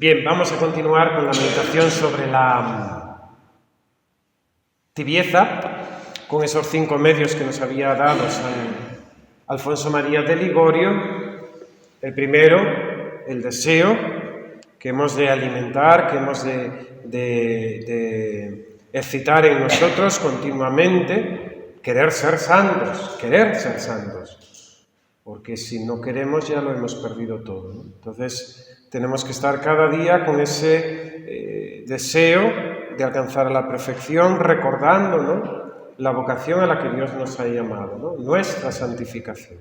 Bien, vamos a continuar con la meditación sobre la tibieza, con esos 5 medios que nos había dado San Alfonso María de Ligorio. El primero, el deseo, que hemos de alimentar, que hemos de excitar en nosotros continuamente, querer ser santos, porque si no queremos ya lo hemos perdido todo, ¿no? Entonces tenemos que estar cada día con ese deseo de alcanzar la perfección, recordando, ¿no?, la vocación a la que Dios nos ha llamado, ¿no?, nuestra santificación.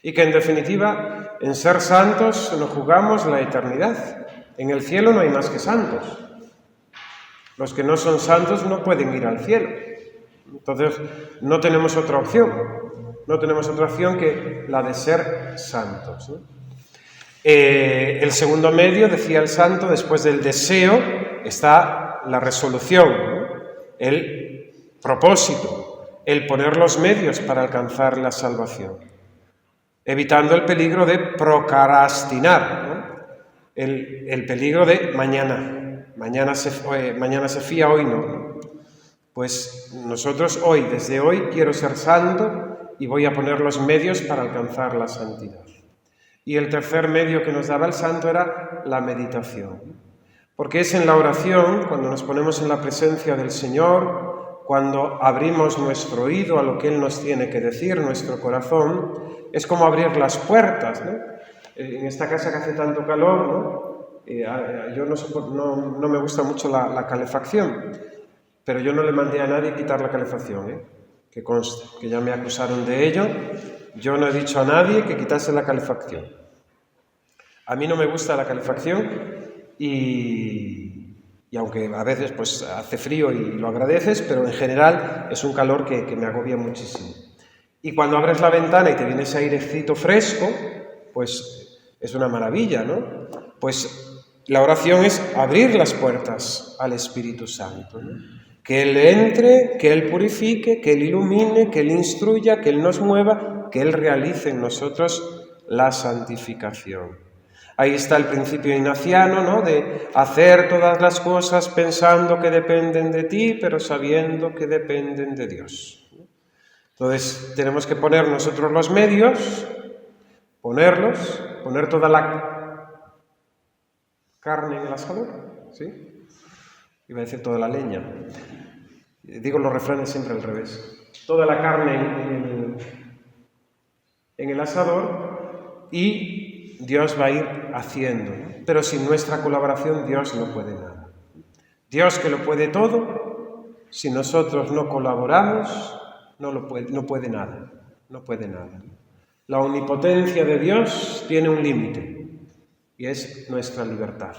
Y que en definitiva, en ser santos nos jugamos la eternidad. En el cielo no hay más que santos. Los que no son santos no pueden ir al cielo. Entonces no tenemos otra opción. No tenemos otra opción que la de ser santos, ¿no? El segundo medio, decía el santo, después del deseo está la resolución, ¿no?, el propósito, el poner los medios para alcanzar la salvación, evitando el peligro de procrastinar, ¿no?, el peligro de mañana se fía, hoy no. Pues nosotros desde hoy quiero ser santo y voy a poner los medios para alcanzar la santidad. Y el tercer medio que nos daba el santo era la meditación. Porque es en la oración, cuando nos ponemos en la presencia del Señor, cuando abrimos nuestro oído a lo que Él nos tiene que decir, nuestro corazón, es como abrir las puertas, ¿no? En esta casa que hace tanto calor, ¿no?, yo no me gusta mucho la calefacción, pero yo no le mandé a nadie quitar la calefacción, que conste, que ya me acusaron de ello. Yo no he dicho a nadie que quitase la calefacción. A mí no me gusta la calefacción y aunque a veces pues hace frío y lo agradeces, pero en general es un calor que me agobia muchísimo. Y cuando abres la ventana y te viene ese airecito fresco, pues es una maravilla, ¿no? Pues la oración es abrir las puertas al Espíritu Santo, ¿no? Que Él entre, que Él purifique, que Él ilumine, que Él instruya, que Él nos mueva, que Él realice en nosotros la santificación. Ahí está el principio ignaciano, ¿no?, de hacer todas las cosas pensando que dependen de ti, pero sabiendo que dependen de Dios. Entonces tenemos que poner nosotros los medios, poner toda la carne en el asador, ¿sí? Iba a decir toda la leña. Digo los refranes siempre al revés. Toda la carne en el asador y Dios va a ir haciendo, ¿no? Pero sin nuestra colaboración Dios no puede nada. Dios, que lo puede todo, si nosotros no colaboramos, no puede nada. La omnipotencia de Dios tiene un límite y es nuestra libertad.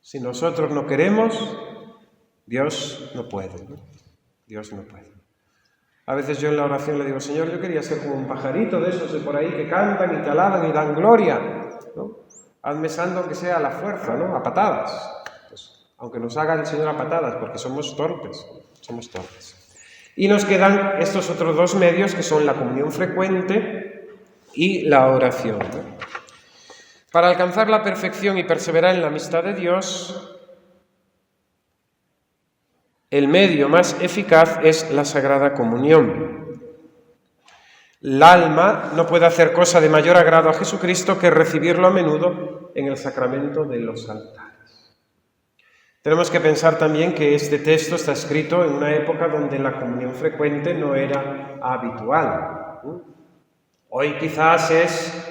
Si nosotros no queremos, Dios no puede, ¿no? Dios no puede. A veces yo en la oración le digo: Señor, yo quería ser como un pajarito de esos de por ahí que cantan y te alaban y dan gloria, ¿no? Hazme santo aunque sea a la fuerza, ¿no?, a patadas. Pues, aunque nos haga el Señor a patadas, porque somos torpes. Y nos quedan estos otros 2 medios, que son la comunión frecuente y la oración, ¿no? Para alcanzar la perfección y perseverar en la amistad de Dios, el medio más eficaz es la Sagrada Comunión. El alma no puede hacer cosa de mayor agrado a Jesucristo que recibirlo a menudo en el sacramento de los altares. Tenemos que pensar también que este texto está escrito en una época donde la comunión frecuente no era habitual. Hoy quizás es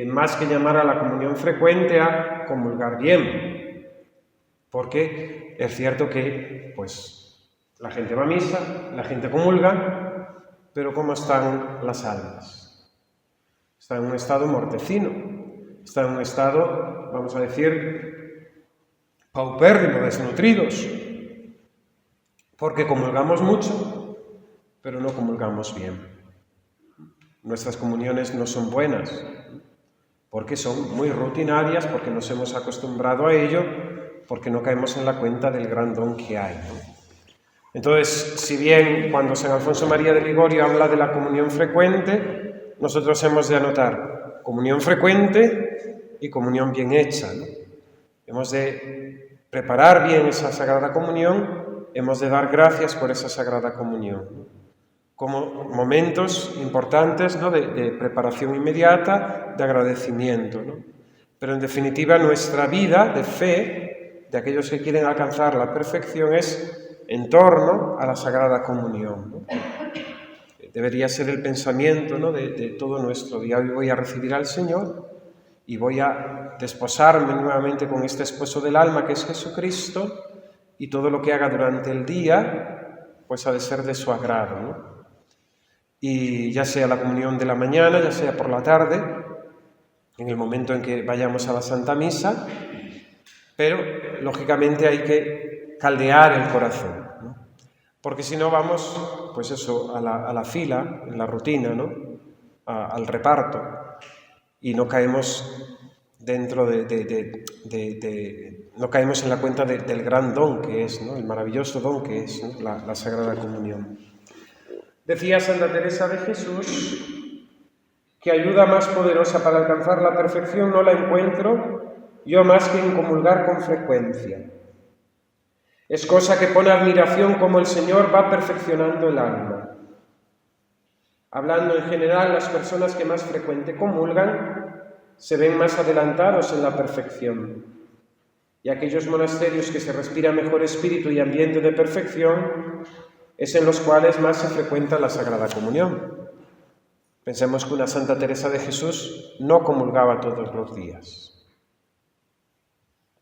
más que llamar a la comunión frecuente a comulgar bien, porque es cierto que pues la gente va a misa, la gente comulga, pero ¿cómo están las almas? Están en un estado mortecino, están en un estado, vamos a decir, paupérrimo, desnutridos, porque comulgamos mucho, pero no comulgamos bien. Nuestras comuniones no son buenas, porque son muy rutinarias, porque nos hemos acostumbrado a ello, porque no caemos en la cuenta del gran don que hay, ¿no? Entonces, si bien cuando San Alfonso María de Ligorio habla de la comunión frecuente, nosotros hemos de anotar comunión frecuente y comunión bien hecha, ¿no? Hemos de preparar bien esa Sagrada Comunión, hemos de dar gracias por esa Sagrada Comunión, ¿no? Como momentos importantes, ¿no?, de preparación inmediata, de agradecimiento, ¿no? Pero en definitiva nuestra vida de fe, de aquellos que quieren alcanzar la perfección, es en torno a la Sagrada Comunión, ¿no? Debería ser el pensamiento, ¿no?, de todo nuestro día. Hoy voy a recibir al Señor y voy a desposarme nuevamente con este esposo del alma que es Jesucristo, y todo lo que haga durante el día pues ha de ser de su agrado, ¿no? Y ya sea la comunión de la mañana, ya sea por la tarde, en el momento en que vayamos a la Santa Misa, pero lógicamente hay que caldear el corazón, ¿no? Porque si no vamos, pues eso, a la fila, en la rutina, ¿no?, al reparto, y no caemos dentro no caemos en la cuenta del gran don que es, ¿no?, el maravilloso don que es, ¿no?, la Sagrada Comunión. Decía Santa Teresa de Jesús que ayuda más poderosa para alcanzar la perfección no la encuentro yo más que en comulgar con frecuencia. Es cosa que pone admiración cómo el Señor va perfeccionando el alma. Hablando en general, las personas que más frecuente comulgan se ven más adelantados en la perfección. Y aquellos monasterios que se respira mejor espíritu y ambiente de perfección es en los cuales más se frecuenta la Sagrada Comunión. Pensemos que una Santa Teresa de Jesús no comulgaba todos los días.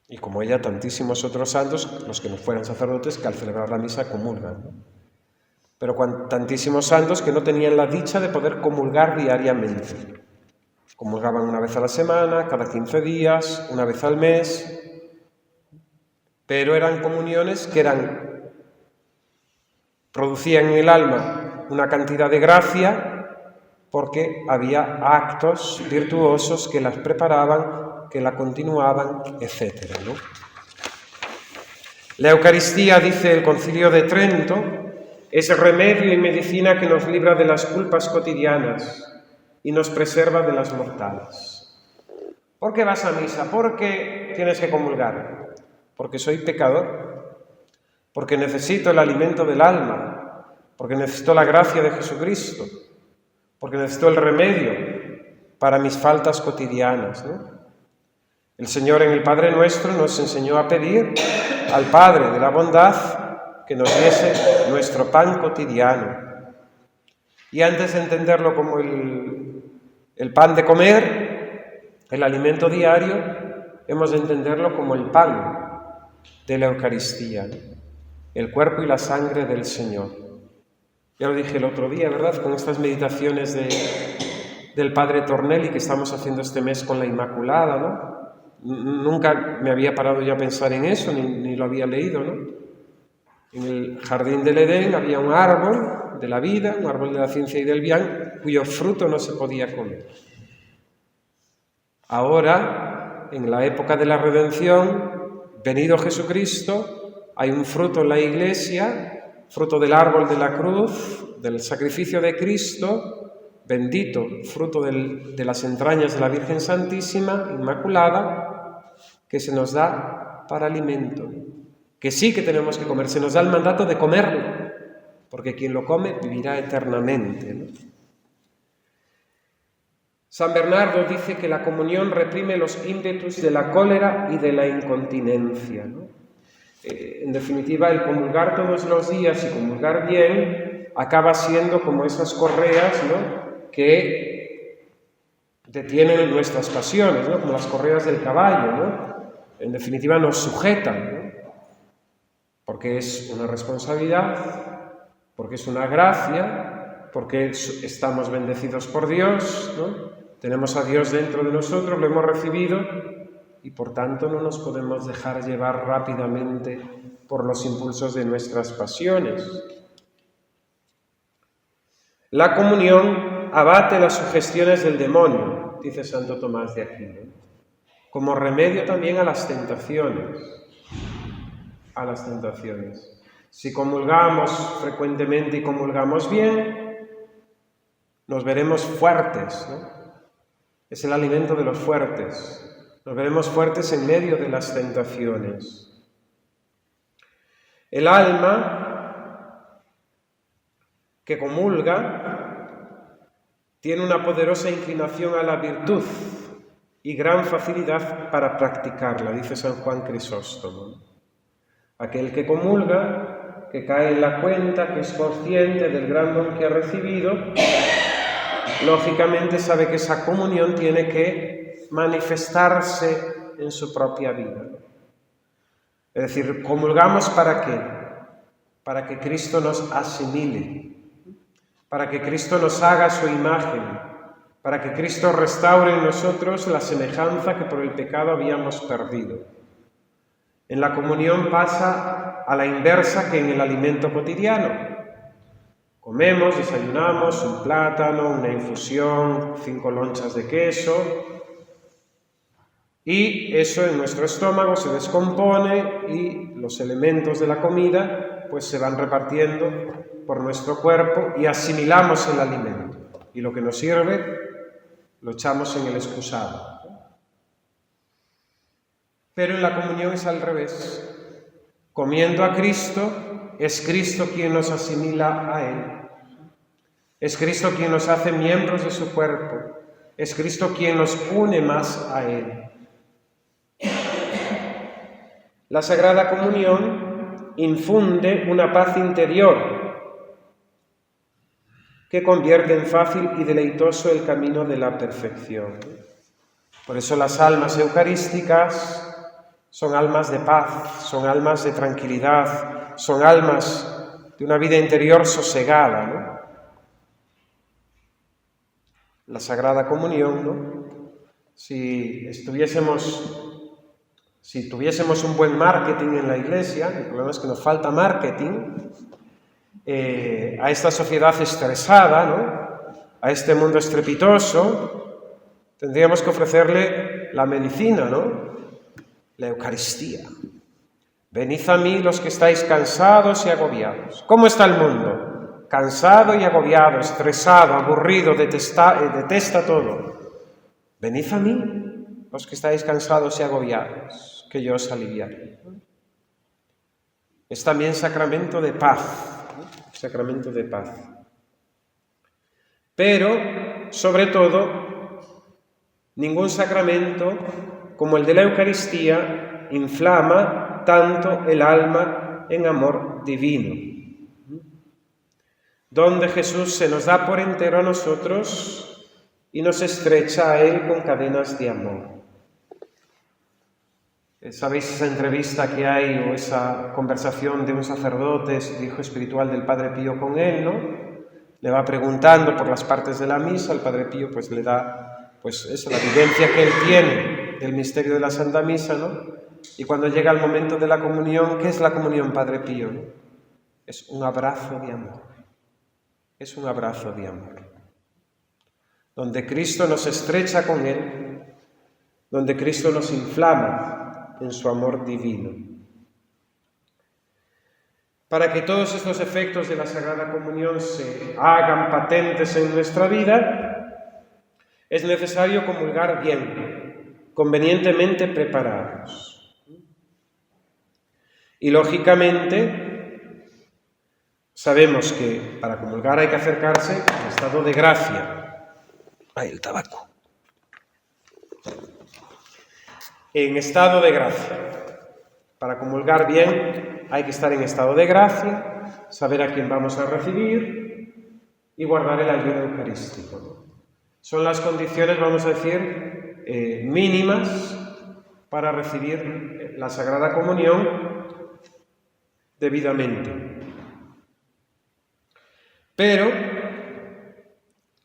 Y como ella, tantísimos otros santos, los que no fueran sacerdotes, que al celebrar la misa comulgan, ¿no? Pero tantísimos santos que no tenían la dicha de poder comulgar diariamente. Comulgaban una vez a la semana, cada 15 días, una vez al mes, pero eran comuniones que producían en el alma una cantidad de gracia, porque había actos virtuosos que las preparaban, que la continuaban, etc., ¿no? La Eucaristía, dice el Concilio de Trento, es remedio y medicina que nos libra de las culpas cotidianas y nos preserva de las mortales. ¿Por qué vas a misa? ¿Por qué tienes que comulgar? Porque soy pecador, porque necesito el alimento del alma, porque necesito la gracia de Jesucristo, porque necesito el remedio para mis faltas cotidianas, ¿no? El Señor en el Padre Nuestro nos enseñó a pedir al Padre de la bondad que nos diese nuestro pan cotidiano. Y antes de entenderlo como el pan de comer, el alimento diario, hemos de entenderlo como el pan de la Eucaristía, ¿no?, el cuerpo y la sangre del Señor. Ya lo dije el otro día, ¿verdad?, con estas meditaciones del Padre Tornelli que estamos haciendo este mes con la Inmaculada, ¿no? Nunca me había parado ya a pensar en eso, ni lo había leído, ¿no? En el jardín del Edén había un árbol de la vida, un árbol de la ciencia y del bien, cuyo fruto no se podía comer. Ahora, en la época de la redención, venido Jesucristo, hay un fruto en la Iglesia, fruto del árbol de la cruz, del sacrificio de Cristo, bendito, fruto de las entrañas de la Virgen Santísima, Inmaculada, que se nos da para alimento, que sí que tenemos que comer, se nos da el mandato de comerlo, porque quien lo come vivirá eternamente, ¿no? San Bernardo dice que la comunión reprime los ímpetus de la cólera y de la incontinencia, ¿no? En definitiva, el comulgar todos los días y comulgar bien acaba siendo como esas correas, ¿no?, que detienen nuestras pasiones, ¿no?, como las correas del caballo, ¿no? En definitiva, nos sujetan, ¿no?, porque es una responsabilidad, porque es una gracia, porque estamos bendecidos por Dios, ¿no? Tenemos a Dios dentro de nosotros, lo hemos recibido, y por tanto no nos podemos dejar llevar rápidamente por los impulsos de nuestras pasiones. La comunión abate las sugestiones del demonio, dice Santo Tomás de Aquino, como remedio también a las tentaciones. Si comulgamos frecuentemente y comulgamos bien, nos veremos fuertes, ¿no? Es el alimento de los fuertes. nos veremos fuertes en medio de las tentaciones. El alma que comulga tiene una poderosa inclinación a la virtud y gran facilidad para practicarla, dice San Juan Crisóstomo. Aquel que comulga, que cae en la cuenta, que es consciente del gran don que ha recibido, lógicamente sabe que esa comunión tiene que manifestarse en su propia vida. Es decir, comulgamos ¿para qué? Para que Cristo nos asimile, para que Cristo nos haga su imagen, para que Cristo restaure en nosotros la semejanza que por el pecado habíamos perdido. En la comunión pasa a la inversa que en el alimento cotidiano. Comemos, desayunamos un plátano, una infusión, 5 lonchas de queso, y eso en nuestro estómago se descompone y los elementos de la comida pues se van repartiendo por nuestro cuerpo y asimilamos el alimento. Y lo que nos sirve lo echamos en el excusado. Pero en la comunión es al revés. Comiendo a Cristo, es Cristo quien nos asimila a Él. Es Cristo quien nos hace miembros de su cuerpo. Es Cristo quien nos une más a Él. La Sagrada Comunión infunde una paz interior que convierte en fácil y deleitoso el camino de la perfección. Por eso las almas eucarísticas son almas de paz, son almas de tranquilidad, son almas de una vida interior sosegada, ¿no? La Sagrada Comunión, ¿no? Si tuviésemos un buen marketing en la Iglesia, el problema es que nos falta marketing, a esta sociedad estresada, ¿no? A este mundo estrepitoso, tendríamos que ofrecerle la medicina, ¿no? La Eucaristía. Venid a mí los que estáis cansados y agobiados. ¿Cómo está el mundo? Cansado y agobiado, estresado, aburrido, detesta todo. Venid a mí los que estáis cansados y agobiados, que yo os aliviaré. Es también sacramento de paz, ¿no? Sacramento de paz. Pero, sobre todo, ningún sacramento como el de la Eucaristía inflama tanto el alma en amor divino. Donde Jesús se nos da por entero a nosotros y nos estrecha a Él con cadenas de amor. ¿Sabéis esa entrevista que hay o esa conversación de un sacerdote, hijo espiritual del Padre Pío con él, ¿no? Le va preguntando por las partes de la misa, el Padre Pío pues le da eso, la vivencia que él tiene del misterio de la Santa Misa, ¿no? Y cuando llega el momento de la comunión, ¿qué es la comunión, Padre Pío? ¿No? Es un abrazo de amor. Es un abrazo de amor. Donde Cristo nos estrecha con Él, donde Cristo nos inflama en su amor divino. Para que todos estos efectos de la Sagrada Comunión se hagan patentes en nuestra vida, es necesario comulgar bien, convenientemente preparados. Y lógicamente, sabemos que para comulgar hay que acercarse al estado de gracia. ¡Ay, el tabaco! En estado de gracia. Para comulgar bien hay que estar en estado de gracia, saber a quién vamos a recibir y guardar el ayuno eucarístico. Son las condiciones, vamos a decir, mínimas para recibir la Sagrada Comunión debidamente. Pero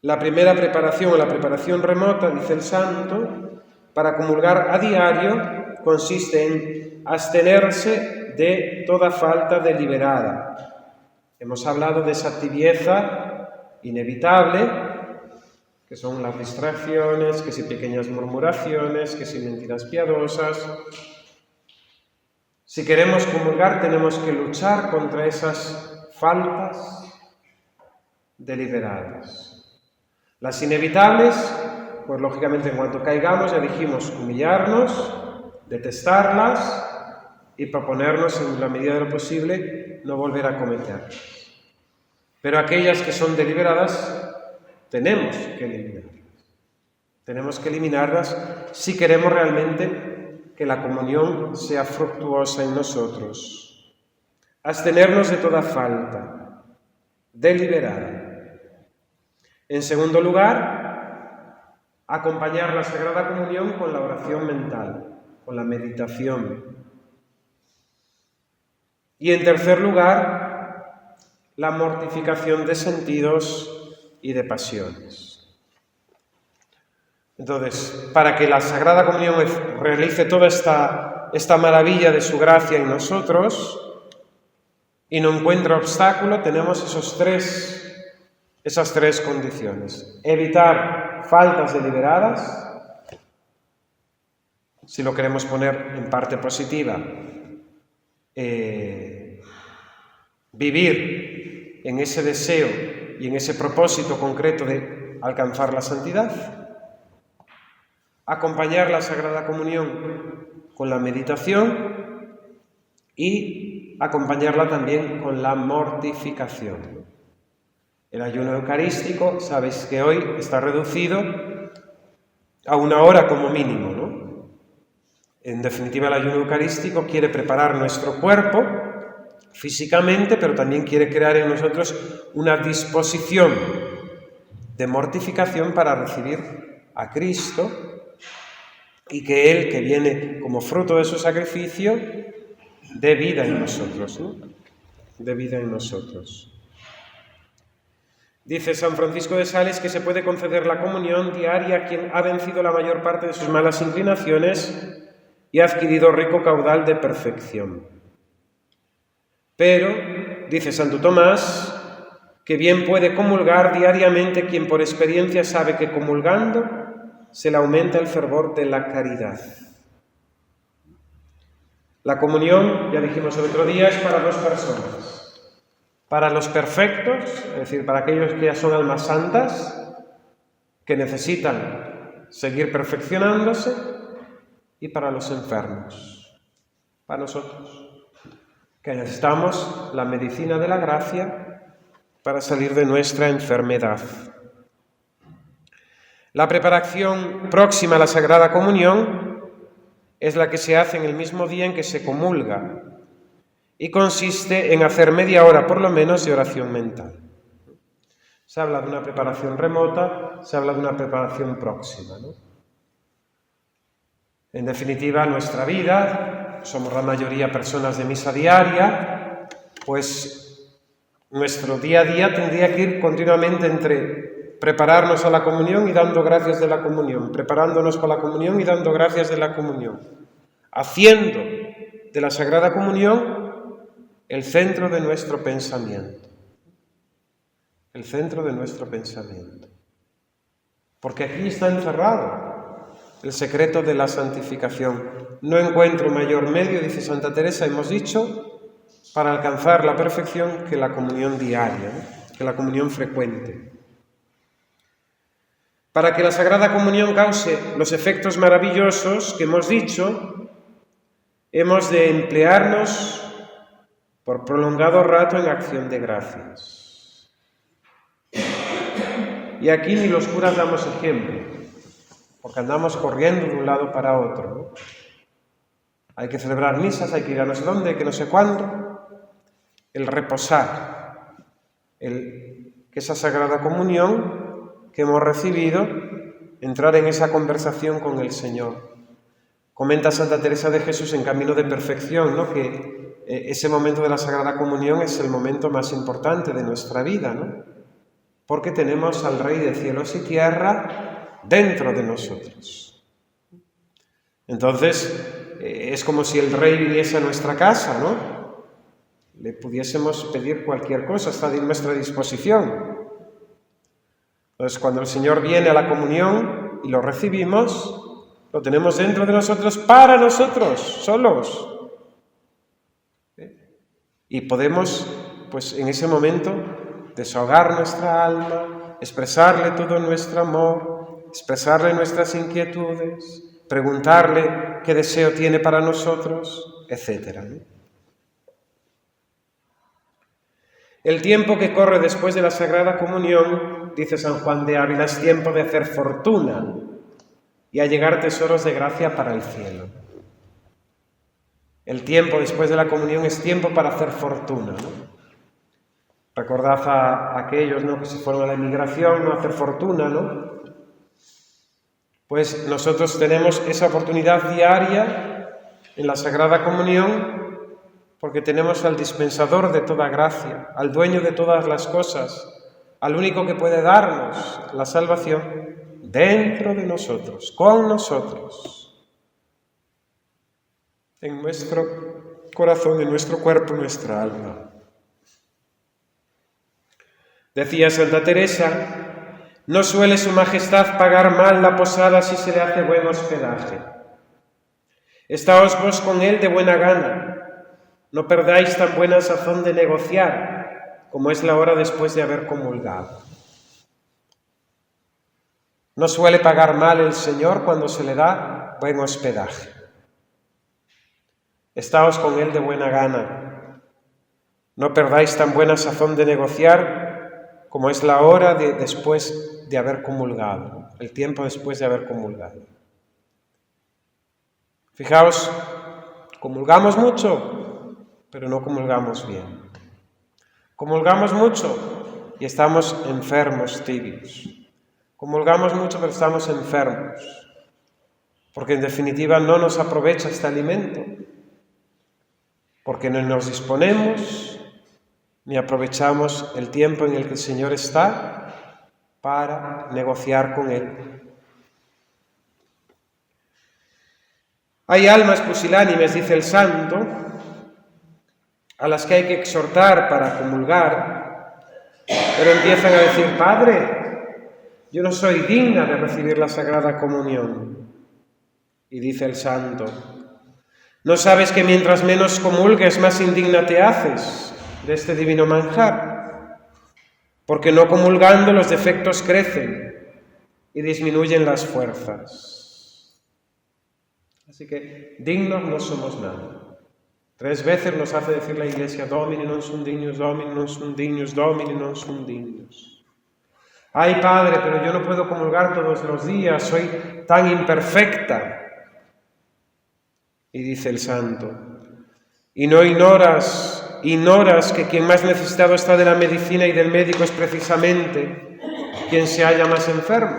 la primera preparación o la preparación remota, dice el santo, para comulgar a diario consiste en abstenerse de toda falta deliberada. Hemos hablado de esa tibieza inevitable, que son las distracciones, que si pequeñas murmuraciones, que si mentiras piadosas. Si queremos comulgar, tenemos que luchar contra esas faltas deliberadas. Las inevitables pues lógicamente en cuanto caigamos, ya dijimos, humillarnos, detestarlas y proponernos en la medida de lo posible no volver a cometerlas. Pero aquellas que son deliberadas, tenemos que eliminarlas. Tenemos que eliminarlas si queremos realmente que la comunión sea fructuosa en nosotros. Abstenernos de toda falta, deliberada. En segundo lugar, acompañar la Sagrada Comunión con la oración mental, con la meditación. Y en tercer lugar, la mortificación de sentidos y de pasiones. Entonces, para que la Sagrada Comunión realice toda esta maravilla de su gracia en nosotros y no encuentre obstáculo, tenemos esas tres condiciones. Evitar faltas deliberadas, si lo queremos poner en parte positiva, vivir en ese deseo y en ese propósito concreto de alcanzar la santidad. Acompañar la Sagrada Comunión con la meditación y acompañarla también con la mortificación. El ayuno eucarístico, sabéis que hoy está reducido a 1 hora como mínimo, ¿no? En definitiva, el ayuno eucarístico quiere preparar nuestro cuerpo físicamente, pero también quiere crear en nosotros una disposición de mortificación para recibir a Cristo y que Él, que viene como fruto de su sacrificio, dé vida en nosotros, ¿no? Dé vida en nosotros. Dice San Francisco de Sales que se puede conceder la comunión diaria a quien ha vencido la mayor parte de sus malas inclinaciones y ha adquirido rico caudal de perfección. Pero, dice Santo Tomás, que bien puede comulgar diariamente quien por experiencia sabe que comulgando se le aumenta el fervor de la caridad. La comunión, ya dijimos el otro día, es para 2 personas. Para los perfectos, es decir, para aquellos que ya son almas santas, que necesitan seguir perfeccionándose, y para los enfermos, para nosotros, que necesitamos la medicina de la gracia para salir de nuestra enfermedad. La preparación próxima a la Sagrada Comunión es la que se hace en el mismo día en que se comulga y consiste en hacer media hora por lo menos de oración mental. Se habla de una preparación remota, se habla de una preparación próxima, ¿no? En definitiva, nuestra vida, somos la mayoría personas de misa diaria, pues nuestro día a día tendría que ir continuamente entre prepararnos a la comunión y dando gracias de la comunión, preparándonos para la comunión y dando gracias de la comunión, haciendo de la Sagrada Comunión el centro de nuestro pensamiento. El centro de nuestro pensamiento. Porque aquí está encerrado el secreto de la santificación. No encuentro mayor medio, dice Santa Teresa, hemos dicho, para alcanzar la perfección que la comunión diaria, ¿no? Que la comunión frecuente. Para que la Sagrada Comunión cause los efectos maravillosos que hemos dicho, hemos de emplearnos por prolongado rato en acción de gracias. Y aquí ni los curas damos ejemplo, porque andamos corriendo de un lado para otro, ¿no? Hay que celebrar misas, hay que ir a no sé dónde, que no sé cuándo. El reposar, que esa Sagrada Comunión que hemos recibido, entrar en esa conversación con el Señor. Comenta Santa Teresa de Jesús en Camino de Perfección, ¿no? Que ese momento de la Sagrada Comunión es el momento más importante de nuestra vida, ¿no? Porque tenemos al Rey de cielos y tierra dentro de nosotros. Entonces, es como si el Rey viniese a nuestra casa, ¿no? Le pudiésemos pedir cualquier cosa, está a nuestra disposición. Entonces, cuando el Señor viene a la comunión y lo recibimos, lo tenemos dentro de nosotros, para nosotros, solos. Y podemos, pues en ese momento, desahogar nuestra alma, expresarle todo nuestro amor, expresarle nuestras inquietudes, preguntarle qué deseo tiene para nosotros, etc. El tiempo que corre después de la Sagrada Comunión, dice San Juan de Ávila, es tiempo de hacer fortuna y allegar tesoros de gracia para el cielo. El tiempo después de la comunión es tiempo para hacer fortuna, ¿no? Recordad a aquellos, ¿no?, que se fueron a la emigración, ¿no?, a hacer fortuna, ¿no? Pues nosotros tenemos esa oportunidad diaria en la Sagrada Comunión porque tenemos al dispensador de toda gracia, al dueño de todas las cosas, al único que puede darnos la salvación dentro de nosotros, con nosotros, en nuestro corazón, en nuestro cuerpo, en nuestra alma. Decía Santa Teresa: no suele su majestad pagar mal la posada si se le hace buen hospedaje. Estáos vos con él de buena gana, no perdáis tan buena sazón de negociar, como es la hora después de haber comulgado. No suele pagar mal el Señor cuando se le da buen hospedaje. Estáos con él de buena gana, no perdáis tan buena sazón de negociar, como es la hora después de haber comulgado, el tiempo después de haber comulgado. Fijaos, comulgamos mucho, pero no comulgamos bien. Comulgamos mucho y estamos enfermos, tibios. Comulgamos mucho, pero estamos enfermos, porque en definitiva no nos aprovecha este alimento, porque no nos disponemos ni aprovechamos el tiempo en el que el Señor está para negociar con Él. Hay almas pusilánimes, dice el santo, a las que hay que exhortar para comulgar, pero empiezan a decir: Padre, yo no soy digna de recibir la Sagrada Comunión. Y dice el santo: ¿no sabes que mientras menos comulgues, más indigna te haces de este divino manjar? Porque no comulgando los defectos crecen y disminuyen las fuerzas. Así que dignos no somos nada. 3 veces nos hace decir la Iglesia: Domini non sum dignus, Domini non sum dignus, Domini non sum dignus. Ay, Padre, pero yo no puedo comulgar todos los días, soy tan imperfecta. Y dice el santo: y no ignoras que quien más necesitado está de la medicina y del médico es precisamente quien se halla más enfermo.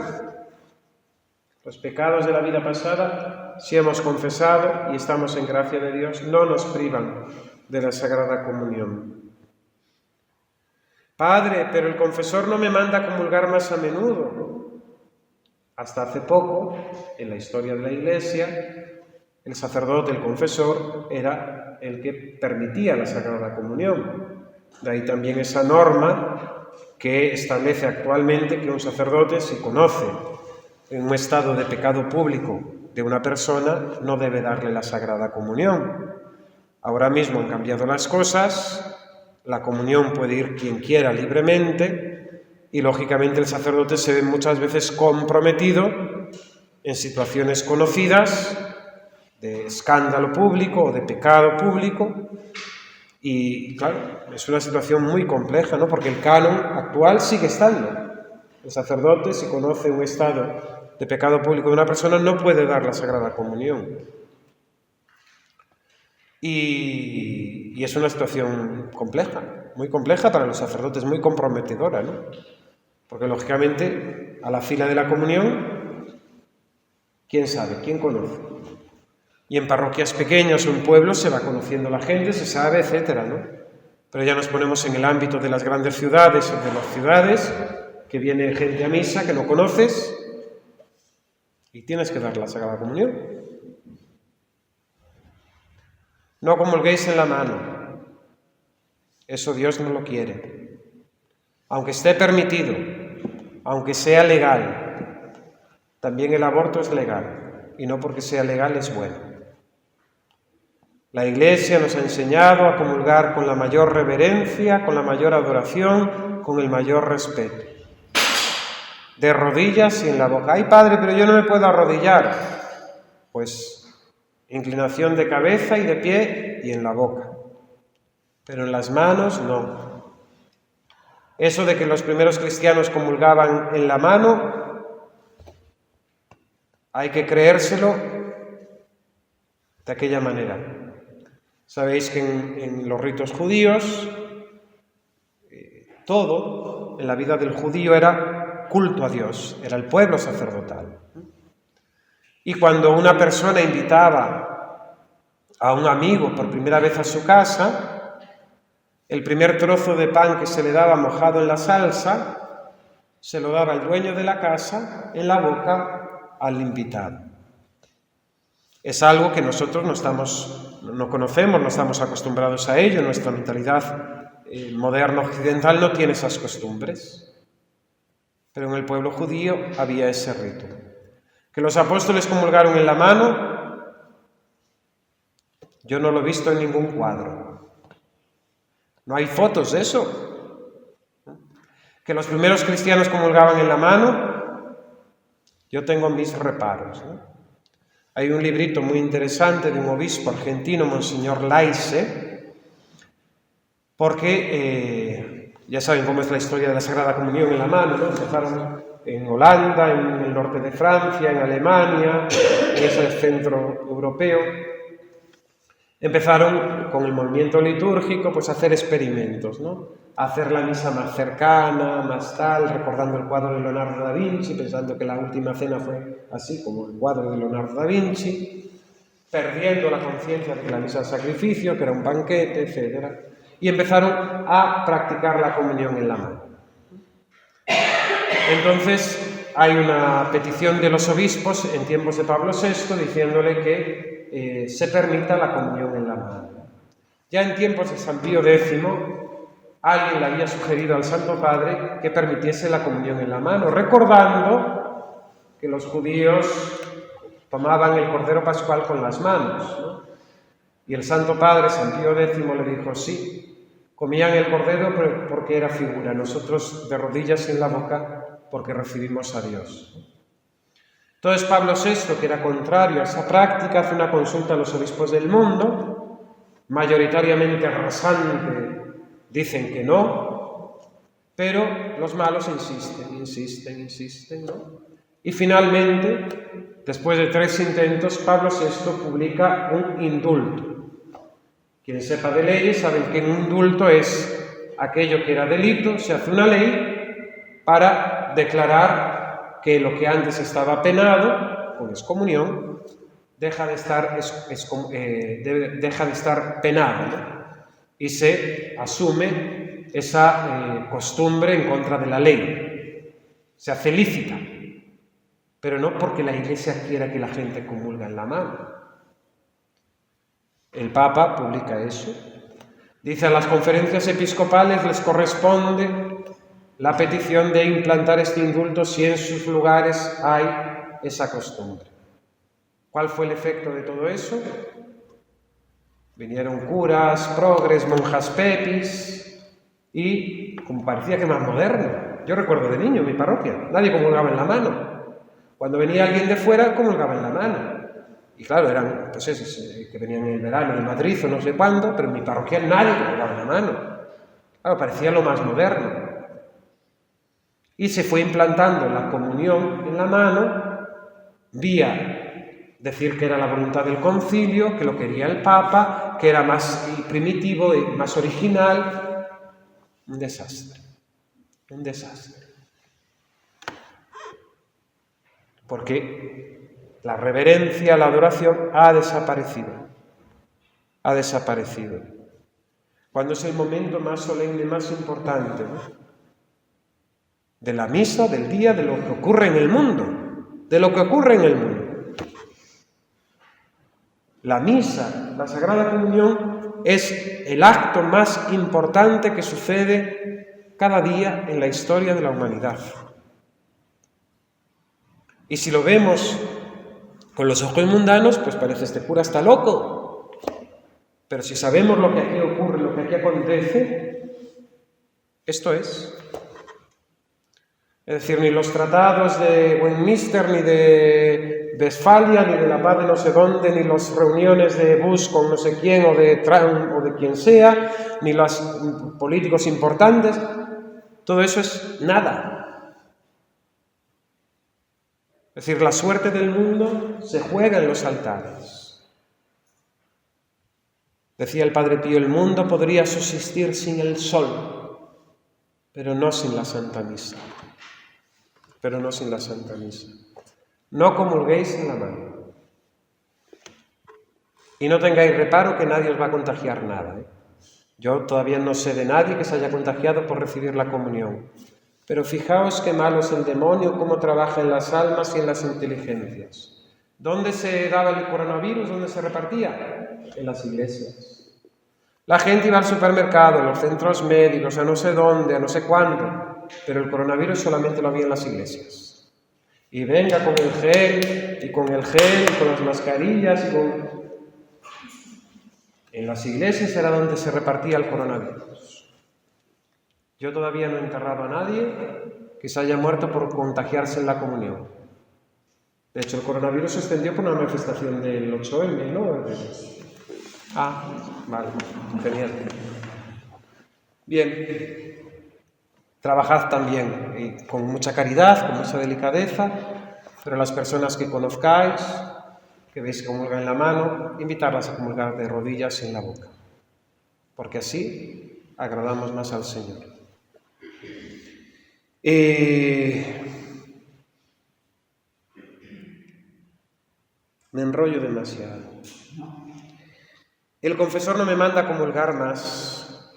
Los pecados de la vida pasada, si hemos confesado y estamos en gracia de Dios, no nos privan de la Sagrada Comunión. Padre, pero el confesor no me manda a comulgar más a menudo. Hasta hace poco, en la historia de la Iglesia, el sacerdote, el confesor, era el que permitía la Sagrada Comunión. De ahí también esa norma que establece actualmente que un sacerdote, si conoce en un estado de pecado público de una persona, no debe darle la Sagrada Comunión. Ahora mismo han cambiado las cosas, la comunión puede ir quien quiera libremente y lógicamente el sacerdote se ve muchas veces comprometido en situaciones conocidas de escándalo público o de pecado público y claro, es una situación muy compleja, ¿no? Porque el canon actual sigue estando. El sacerdote, si conoce un estado de pecado público de una persona, no puede dar la Sagrada Comunión. Y es una situación compleja, muy compleja para los sacerdotes, muy comprometedora, ¿no? Porque lógicamente a la fila de la comunión, ¿quién sabe? ¿Quién conoce? Y en parroquias pequeñas o en pueblos se va conociendo la gente, se sabe, etcétera, ¿no? Pero ya nos ponemos en el ámbito de las grandes ciudades o de las ciudades, que viene gente a misa que no conoces y tienes que dar la Sagrada Comunión. No comulguéis en la mano. Eso Dios no lo quiere. Aunque esté permitido, aunque sea legal, también el aborto es legal y no porque sea legal es bueno. La Iglesia nos ha enseñado a comulgar con la mayor reverencia, con la mayor adoración, con el mayor respeto. de rodillas y en la boca. ¡Ay, Padre, pero yo no me puedo arrodillar! Pues inclinación de cabeza y de pie y en la boca. Pero en las manos no. Eso de que los primeros cristianos comulgaban en la mano, hay que creérselo de aquella manera. Sabéis que en los ritos judíos, todo en la vida del judío era culto a Dios, era el pueblo sacerdotal. Y cuando una persona invitaba a un amigo por primera vez a su casa, el primer trozo de pan que se le daba mojado en la salsa, se lo daba el dueño de la casa en la boca al invitado. Es algo que nosotros no conocemos, no estamos acostumbrados a ello, nuestra mentalidad moderna occidental no tiene esas costumbres. Pero en el pueblo judío había ese rito. Que los apóstoles comulgaron en la mano, yo no lo he visto en ningún cuadro. No hay fotos de eso. Que los primeros cristianos comulgaban en la mano, yo tengo mis reparos, ¿no? Hay un librito muy interesante de un obispo argentino, Monseñor Laise, porque ya saben cómo es la historia de la Sagrada Comunión en la mano, ¿no? Empezaron en Holanda, en el norte de Francia, en Alemania, en ese centro europeo. Empezaron con el movimiento litúrgico pues a hacer experimentos, ¿no? A hacer la misa más cercana, más tal, recordando el cuadro de Leonardo da Vinci, pensando que la última cena fue así como el cuadro de Leonardo da Vinci, perdiendo la conciencia de que la misa es sacrificio, que era un banquete, etc. Y empezaron a practicar la comunión en la mano. Entonces hay una petición de los obispos en tiempos de Pablo VI diciéndole que se permita la comunión en la mano. Ya en tiempos de San Pío X, alguien le había sugerido al Santo Padre que permitiese la comunión en la mano, recordando que los judíos tomaban el Cordero Pascual con las manos, ¿no? Y el Santo Padre, San Pío X, le dijo, sí, comían el Cordero porque era figura, nosotros de rodillas en la boca porque recibimos a Dios. Entonces Pablo VI, que era contrario a esa práctica, hace una consulta a los obispos del mundo, mayoritariamente rasante, dicen que no, pero los malos insisten, ¿no? Y finalmente, después de 3 intentos, Pablo VI publica un indulto. Quien sepa de leyes sabe que un indulto es aquello que era delito, se hace una ley para declarar que lo que antes estaba penado, con excomunión, deja de estar penado, ¿no? Y se asume esa costumbre en contra de la ley. Se hace lícita, pero no porque la Iglesia quiera que la gente comulga en la mano. El Papa publica eso. Dice, a las conferencias episcopales les corresponde la petición de implantar este indulto si en sus lugares hay esa costumbre. ¿Cuál fue el efecto de todo eso? Vinieron curas, progres, monjas pepis y como parecía que más moderno. Yo recuerdo de niño en mi parroquia, nadie comulgaba en la mano. Cuando venía alguien de fuera, comulgaba en la mano. Y claro, eran pues esos que venían en el verano de Madrid o no sé cuándo, pero en mi parroquia nadie comulgaba en la mano. Claro, parecía lo más moderno. Y se fue implantando la comunión en la mano vía decir que era la voluntad del concilio, que lo quería el Papa, que era más primitivo y más original. Un desastre. Porque la reverencia, la adoración ha desaparecido. Cuando es el momento más solemne, más importante, ¿no? De la misa, del día, de lo que ocurre en el mundo. La misa, la Sagrada Comunión, es el acto más importante que sucede cada día en la historia de la humanidad. Y si lo vemos con los ojos mundanos, pues parece este cura está loco. Pero si sabemos lo que aquí ocurre, lo que aquí acontece, esto es. Es decir, ni los tratados de Westminster, ni de Westfalia, ni de la paz de no sé dónde, ni las reuniones de Bush con no sé quién, o de Trump, o de quien sea, ni los políticos importantes, todo eso es nada. Es decir, la suerte del mundo se juega en los altares. Decía el Padre Pío, el mundo podría subsistir sin el sol, pero no sin la Santa Misa. Pero no sin la Santa Misa. No comulguéis en la mano. Y no tengáis reparo que nadie os va a contagiar nada. Yo todavía no sé de nadie que se haya contagiado por recibir la comunión. Pero fijaos qué malo es el demonio, cómo trabaja en las almas y en las inteligencias. ¿Dónde se daba el coronavirus? ¿Dónde se repartía? En las iglesias. La gente iba al supermercado, a los centros médicos, a no sé dónde, a no sé cuándo, pero el coronavirus solamente lo había en las iglesias. Y venga con el gel, y con las mascarillas, En las iglesias era donde se repartía el coronavirus. Yo todavía no he enterrado a nadie que se haya muerto por contagiarse en la comunión. De hecho, el coronavirus se extendió por una manifestación del 8M, ¿no? Vale, genial. Bien, trabajad también y con mucha caridad, con mucha delicadeza, pero las personas que conozcáis, que veis que comulgan en la mano, invitarlas a comulgar de rodillas y en la boca, porque así agradamos más al Señor. Me enrollo demasiado. El confesor no me manda a comulgar más,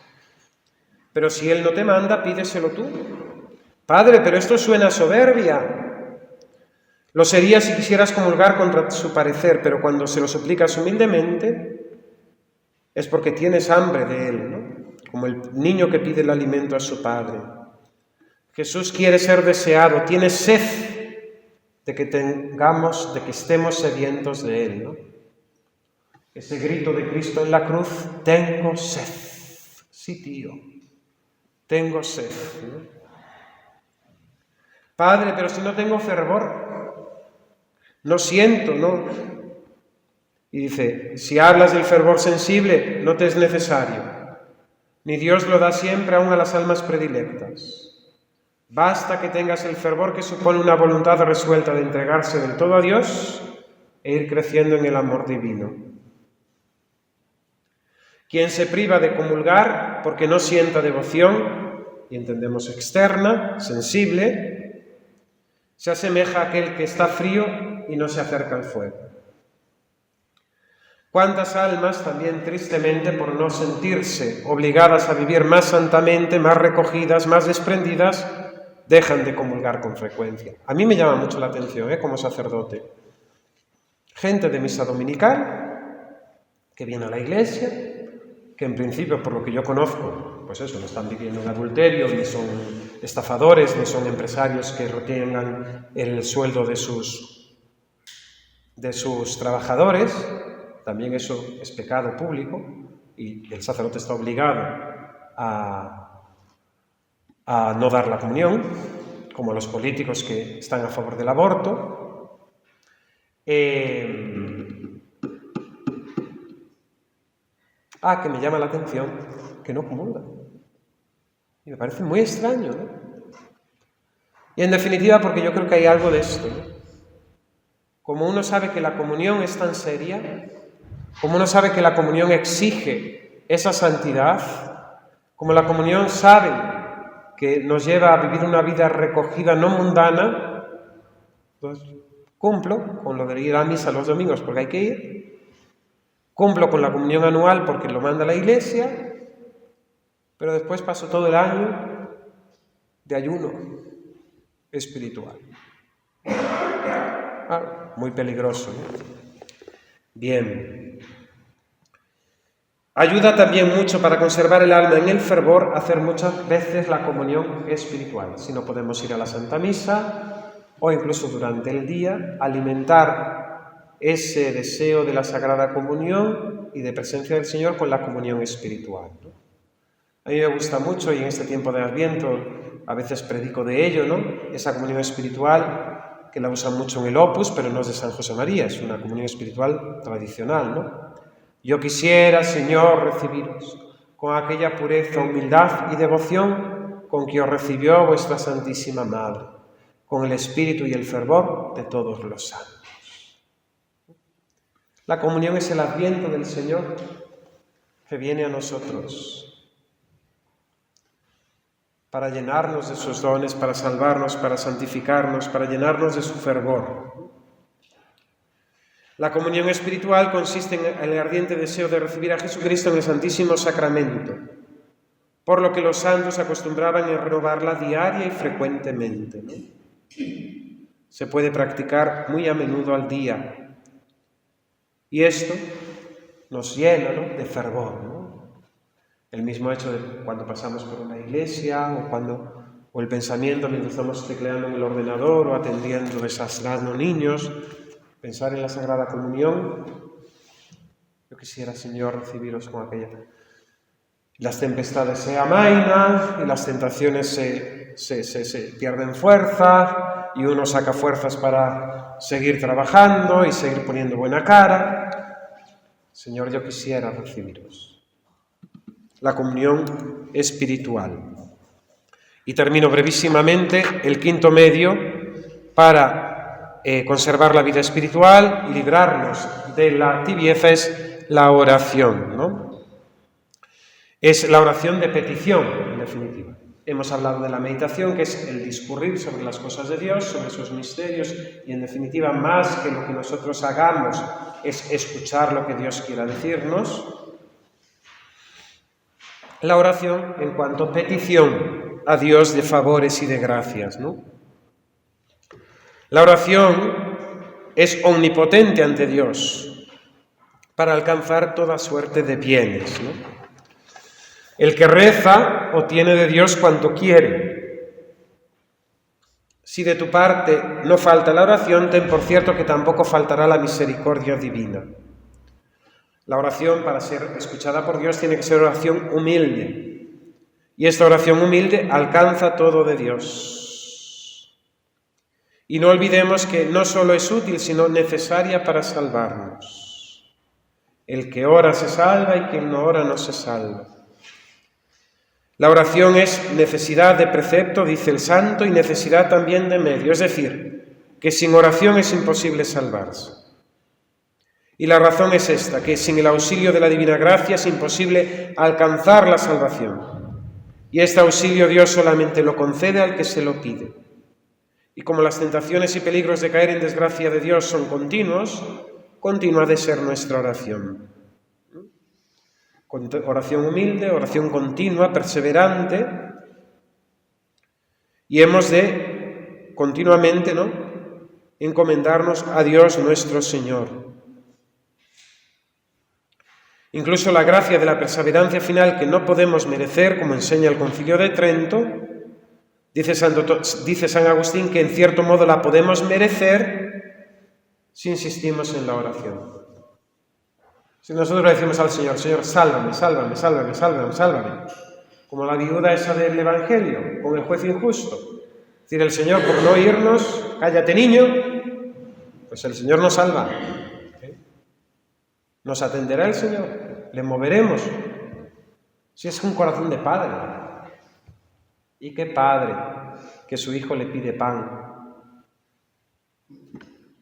pero si él no te manda, pídeselo tú. Padre, pero esto suena a soberbia. Lo sería si quisieras comulgar contra su parecer, pero cuando se lo suplicas humildemente, es porque tienes hambre de él, ¿no? Como el niño que pide el alimento a su padre. Jesús quiere ser deseado, tiene sed de que estemos sedientos de él, ¿no? Ese grito de Cristo en la cruz, tengo sed. Sí, tío, tengo sed, ¿no? Padre, pero si no tengo fervor, no siento, ¿no? Y dice, si hablas del fervor sensible, no te es necesario. Ni Dios lo da siempre aún a las almas predilectas. Basta que tengas el fervor que supone una voluntad resuelta de entregarse del todo a Dios e ir creciendo en el amor divino. Quien se priva de comulgar porque no sienta devoción, y entendemos externa, sensible, se asemeja a aquel que está frío y no se acerca al fuego. ¿Cuántas almas también tristemente por no sentirse obligadas a vivir más santamente, más recogidas, más desprendidas, dejan de comulgar con frecuencia? A mí me llama mucho la atención, como sacerdote. Gente de misa dominical que viene a la iglesia, que en principio, por lo que yo conozco, pues eso, no están viviendo en adulterio, ni son estafadores, ni son empresarios que retengan el sueldo de sus trabajadores. También eso es pecado público y el sacerdote está obligado a no dar la comunión, como los políticos que están a favor del aborto. Que me llama la atención que no comulgan. Y me parece muy extraño, ¿no? Y en definitiva, porque yo creo que hay algo de esto, ¿no? Como uno sabe que la comunión es tan seria, como uno sabe que la comunión exige esa santidad, como la comunión sabe que nos lleva a vivir una vida recogida, no mundana, pues cumplo con lo de ir a misa los domingos porque hay que ir, cumplo con la comunión anual porque lo manda la Iglesia, pero después paso todo el año de ayuno espiritual. Muy peligroso, ¿no? Bien. Ayuda también mucho para conservar el alma en el fervor hacer muchas veces la comunión espiritual. Si no podemos ir a la Santa Misa o incluso durante el día, alimentar ese deseo de la Sagrada Comunión y de presencia del Señor con la comunión espiritual, ¿no? A mí me gusta mucho, y en este tiempo de Adviento a veces predico de ello, ¿no? Esa comunión espiritual que la usan mucho en el Opus, pero no es de San José María, es una comunión espiritual tradicional, ¿no? Yo quisiera, Señor, recibiros con aquella pureza, humildad y devoción con que os recibió vuestra Santísima Madre, con el espíritu y el fervor de todos los santos. La comunión es el adviento del Señor que viene a nosotros para llenarnos de sus dones, para salvarnos, para santificarnos, para llenarnos de su fervor. La comunión espiritual consiste en el ardiente deseo de recibir a Jesucristo en el Santísimo Sacramento, por lo que los santos acostumbraban a renovarla diaria y frecuentemente, ¿no? Se puede practicar muy a menudo al día, y esto nos llena, ¿no?, de fervor, ¿no? El mismo hecho de cuando pasamos por una iglesia o el pensamiento mientras estamos tecleando en el ordenador o atendiendo, desasnando niños, pensar en la Sagrada Comunión. Yo quisiera, Señor, recibiros con aquella. Las tempestades se amainan y las tentaciones se pierden fuerza y uno saca fuerzas para seguir trabajando y seguir poniendo buena cara. Señor, yo quisiera recibiros. La comunión espiritual. Y termino brevísimamente el quinto medio para conservar la vida espiritual y librarnos de la tibieza es la oración, ¿no? Es la oración de petición, en definitiva. Hemos hablado de la meditación, que es el discurrir sobre las cosas de Dios, sobre sus misterios, y en definitiva, más que lo que nosotros hagamos, es escuchar lo que Dios quiera decirnos. La oración en cuanto a petición a Dios de favores y de gracias, ¿no? La oración es omnipotente ante Dios para alcanzar toda suerte de bienes, ¿no? El que reza obtiene de Dios cuanto quiere. Si de tu parte no falta la oración, ten por cierto que tampoco faltará la misericordia divina. La oración, para ser escuchada por Dios, tiene que ser oración humilde. Y esta oración humilde alcanza todo de Dios. Y no olvidemos que no solo es útil, sino necesaria para salvarnos. El que ora se salva y quien no ora no se salva. La oración es necesidad de precepto, dice el santo, y necesidad también de medio. Es decir, que sin oración es imposible salvarse. Y la razón es esta, que sin el auxilio de la divina gracia es imposible alcanzar la salvación. Y este auxilio Dios solamente lo concede al que se lo pide. Y como las tentaciones y peligros de caer en desgracia de Dios son continuos, continua de ser nuestra oración. Oración humilde, oración continua, perseverante, y hemos de continuamente, ¿no?, encomendarnos a Dios nuestro Señor. Incluso la gracia de la perseverancia final que no podemos merecer, como enseña el Concilio de Trento, dice San Agustín que en cierto modo la podemos merecer si insistimos en la oración. Si nosotros le decimos al Señor, Señor, sálvame, sálvame, sálvame, sálvame, sálvame, como la viuda esa del Evangelio, con el juez injusto. Es decir, el Señor, por no oírnos, cállate niño, pues el Señor nos salva. Nos atenderá el Señor, le moveremos. Si es un corazón de padre. ¿Y qué padre que su hijo le pide pan?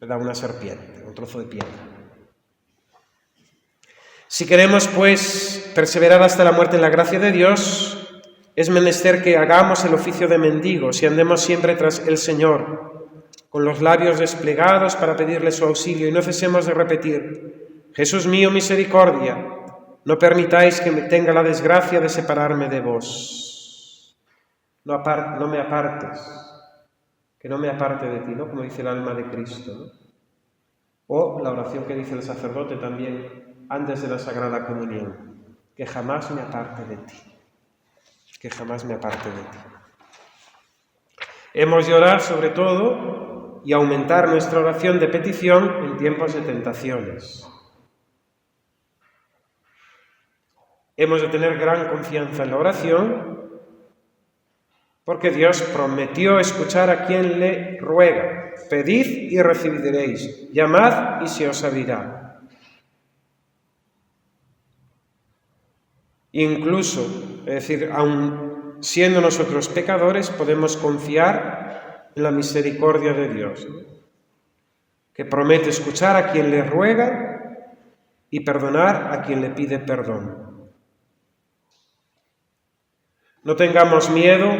Le da una serpiente, un trozo de piedra. Si queremos, pues, perseverar hasta la muerte en la gracia de Dios, es menester que hagamos el oficio de mendigos y andemos siempre tras el Señor, con los labios desplegados para pedirle su auxilio, y no cesemos de repetir: Jesús mío, misericordia, no permitáis que tenga la desgracia de separarme de vos. No me apartes, que no me aparte de ti, ¿no?, como dice el alma de Cristo, ¿no? O la oración que dice el sacerdote también antes de la Sagrada Comunión: que jamás me aparte de ti, que jamás me aparte de ti. Hemos de orar sobre todo y aumentar nuestra oración de petición en tiempos de tentaciones. Hemos de tener gran confianza en la oración porque Dios prometió escuchar a quien le ruega. Pedid y recibiréis, llamad y se os abrirá. Incluso, es decir, aun siendo nosotros pecadores, podemos confiar en la misericordia de Dios, que promete escuchar a quien le ruega y perdonar a quien le pide perdón. No tengamos miedo,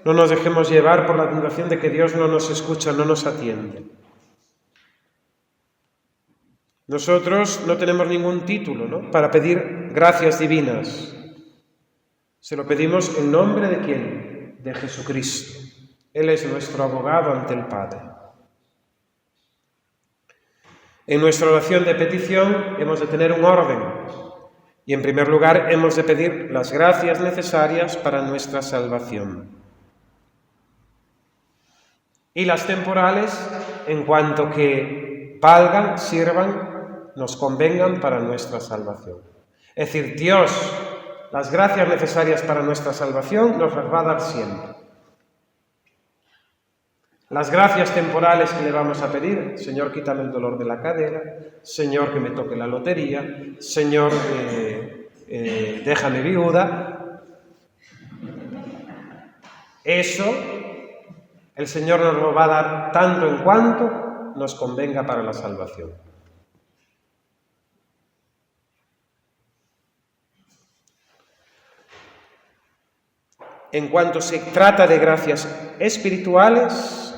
no nos dejemos llevar por la tentación de que Dios no nos escucha, no nos atiende. Nosotros no tenemos ningún título, ¿no?, para pedir gracias divinas. Se lo pedimos en nombre de ¿quién? De Jesucristo. Él es nuestro abogado ante el Padre. En nuestra oración de petición hemos de tener un orden y, en primer lugar, hemos de pedir las gracias necesarias para nuestra salvación. Y las temporales, en cuanto que valgan, sirvan, nos convengan para nuestra salvación. Es decir, Dios, las gracias necesarias para nuestra salvación nos las va a dar siempre. Las gracias temporales que le vamos a pedir: Señor, quítame el dolor de la cadera, Señor, que me toque la lotería, Señor, déjame viuda. Eso el Señor nos lo va a dar tanto en cuanto nos convenga para la salvación. En cuanto se trata de gracias espirituales,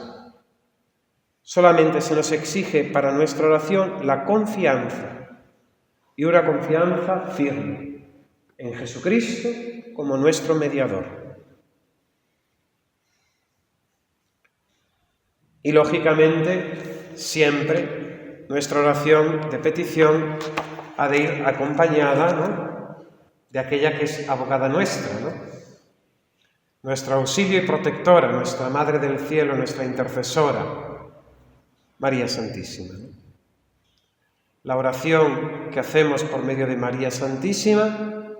solamente se nos exige para nuestra oración la confianza, y una confianza firme en Jesucristo como nuestro mediador. Y lógicamente, siempre nuestra oración de petición ha de ir acompañada, ¿no?, de aquella que es abogada nuestra, ¿no?, nuestro auxilio y protectora, nuestra Madre del Cielo, nuestra intercesora, María Santísima. La oración que hacemos por medio de María Santísima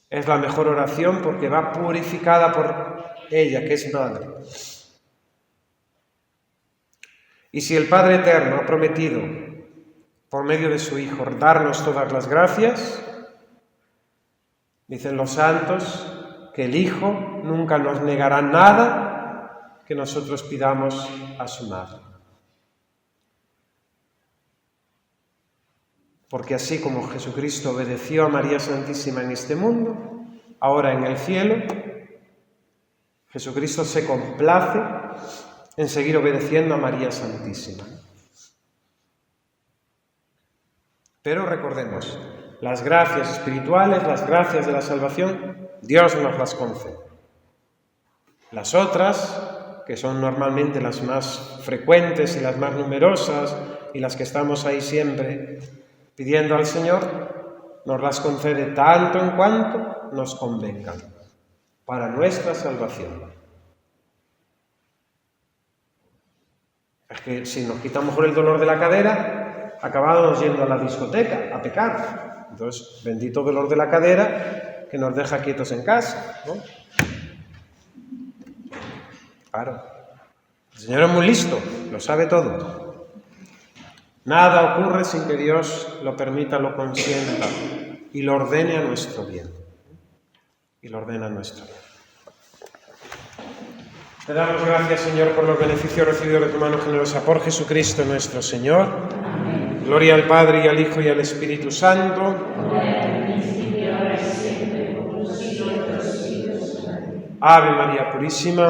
es la mejor oración porque va purificada por ella, que es Madre. Y si el Padre Eterno ha prometido, por medio de su Hijo, darnos todas las gracias, dicen los santos que el Hijo nunca nos negará nada que nosotros pidamos a su Madre. Porque así como Jesucristo obedeció a María Santísima en este mundo, ahora en el cielo, Jesucristo se complace en seguir obedeciendo a María Santísima. Pero recordemos, las gracias espirituales, las gracias de la salvación, Dios nos las concede. Las otras, que son normalmente las más frecuentes y las más numerosas y las que estamos ahí siempre pidiendo al Señor, nos las concede tanto en cuanto nos convengan para nuestra salvación. Es que si nos quitamos por el dolor de la cadera, acabamos yendo a la discoteca a pecar. Entonces, bendito dolor de la cadera que nos deja quietos en casa, ¿no? Claro. El Señor es muy listo, lo sabe todo. Nada ocurre sin que Dios lo permita, lo consienta y lo ordene a nuestro bien. Y lo ordena a nuestro bien. Te damos gracias, Señor, por los beneficios recibidos de tu mano generosa por Jesucristo nuestro Señor. Amén. Gloria al Padre, y al Hijo, y al Espíritu Santo. Ave María Purísima.